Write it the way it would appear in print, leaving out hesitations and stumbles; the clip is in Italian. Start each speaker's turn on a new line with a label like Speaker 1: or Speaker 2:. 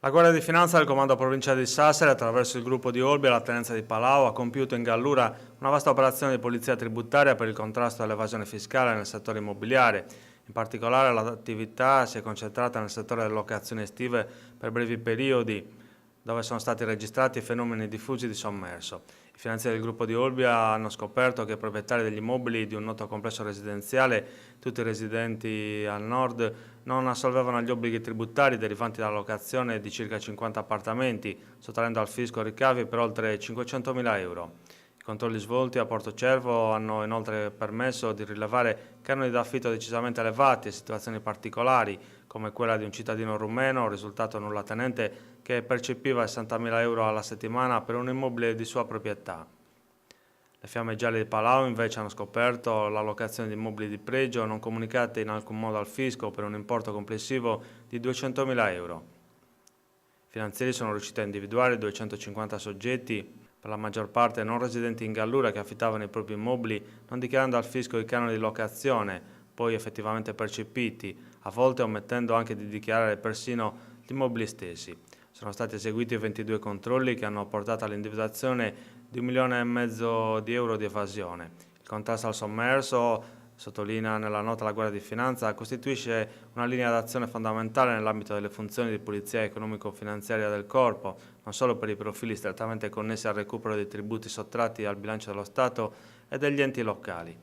Speaker 1: La Guardia di Finanza del Comando Provinciale di Sassari, attraverso il gruppo di Olbia e la Tenenza di Palau, ha compiuto in Gallura una vasta operazione di polizia tributaria per il contrasto all'evasione fiscale nel settore immobiliare. In particolare l'attività si è concentrata nel settore delle locazioni estive per brevi periodi, dove sono stati registrati fenomeni diffusi di sommerso. I finanzieri del gruppo di Olbia hanno scoperto che i proprietari degli immobili di un noto complesso residenziale, tutti residenti al nord, non assolvevano agli obblighi tributari derivanti dalla locazione di circa 50 appartamenti, sottraendo al fisco ricavi per oltre 500.000 euro. I controlli svolti a Porto Cervo hanno inoltre permesso di rilevare canoni d'affitto decisamente elevati e situazioni particolari, come quella di un cittadino rumeno, risultato nullatenente, che percepiva 60.000 euro alla settimana per un immobile di sua proprietà. Le Fiamme Gialle di Palau invece hanno scoperto l'allocazione di immobili di pregio non comunicati in alcun modo al fisco per un importo complessivo di 200.000 euro. I finanzieri sono riusciti a individuare 250 soggetti, per la maggior parte non residenti in Gallura, che affittavano i propri immobili non dichiarando al fisco i canoni di locazione, poi effettivamente percepiti, a volte omettendo anche di dichiarare persino gli immobili stessi. Sono stati eseguiti 22 controlli che hanno portato all'individuazione di 1,5 milioni di euro di evasione. Il contrasto al sommerso, sottolinea nella nota la Guardia di Finanza, costituisce una linea d'azione fondamentale nell'ambito delle funzioni di polizia economico-finanziaria del Corpo, non solo per i profili strettamente connessi al recupero dei tributi sottratti al bilancio dello Stato e degli enti locali.